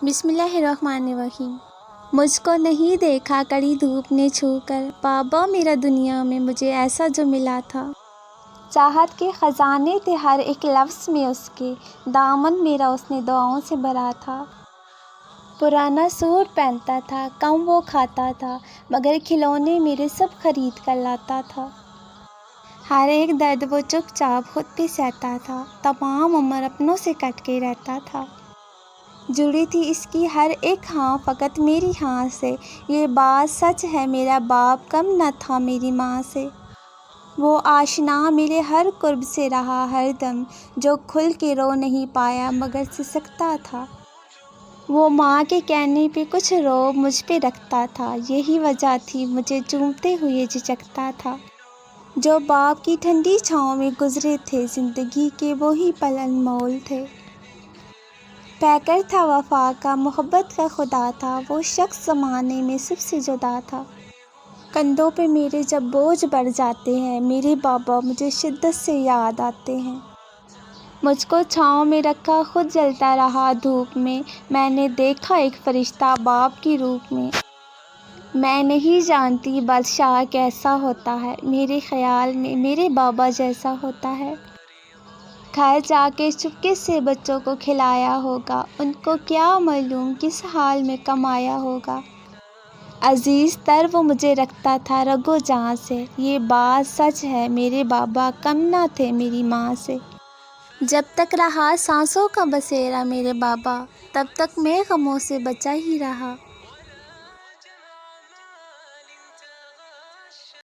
بسم اللہ الرحمن الرحیم۔ مجھ کو نہیں دیکھا کڑی دھوپ نے چھو کر، بابا میرا دنیا میں مجھے ایسا جو ملا تھا۔ چاہت کے خزانے تھے ہر ایک لفظ میں اس کے، دامن میرا اس نے دعاؤں سے بھرا تھا۔ پرانا سوٹ پہنتا تھا، کم وہ کھاتا تھا، مگر کھلونے میرے سب خرید کر لاتا تھا۔ ہر ایک درد وہ چپ چاپ خود پہ سہتا تھا، تمام عمر اپنوں سے کٹ کے رہتا تھا۔ جڑی تھی اس کی ہر ایک ہاں فقط میری ہاں سے، یہ بات سچ ہے میرا باپ کم نہ تھا میری ماں سے۔ وہ آشنا میرے ہر قرب سے رہا ہر دم، جو کھل کے رو نہیں پایا مگر سسکتا تھا۔ وہ ماں کے کہنے پہ کچھ روب مجھ پہ رکھتا تھا، یہی وجہ تھی مجھے چومتے ہوئے جھجکتا تھا۔ جو باپ کی ٹھنڈی چھاؤں میں گزرے تھے زندگی کے وہی پل انمول تھے۔ پیکر تھا وفا کا، محبت کا خدا تھا، وہ شخص زمانے میں سب سے جدا تھا۔ کندھوں پہ میرے جب بوجھ بڑھ جاتے ہیں، میرے بابا مجھے شدت سے یاد آتے ہیں۔ مجھ کو چھاؤں میں رکھا خود جلتا رہا دھوپ میں، میں نے دیکھا ایک فرشتہ باپ کی روپ میں۔ میں نہیں جانتی بادشاہ کیسا ہوتا ہے، میرے خیال میں میرے بابا جیسا ہوتا ہے۔ گھر جا کے چپکے سے بچوں کو کھلایا ہوگا، ان کو کیا معلوم کس حال میں کمایا ہوگا۔ عزیز تر وہ مجھے رکھتا تھا رگو جاں سے، یہ بات سچ ہے میرے بابا کم نہ تھے میری ماں سے۔ جب تک رہا سانسوں کا بسیرا میرے بابا، تب تک میں غموں سے بچا ہی رہا۔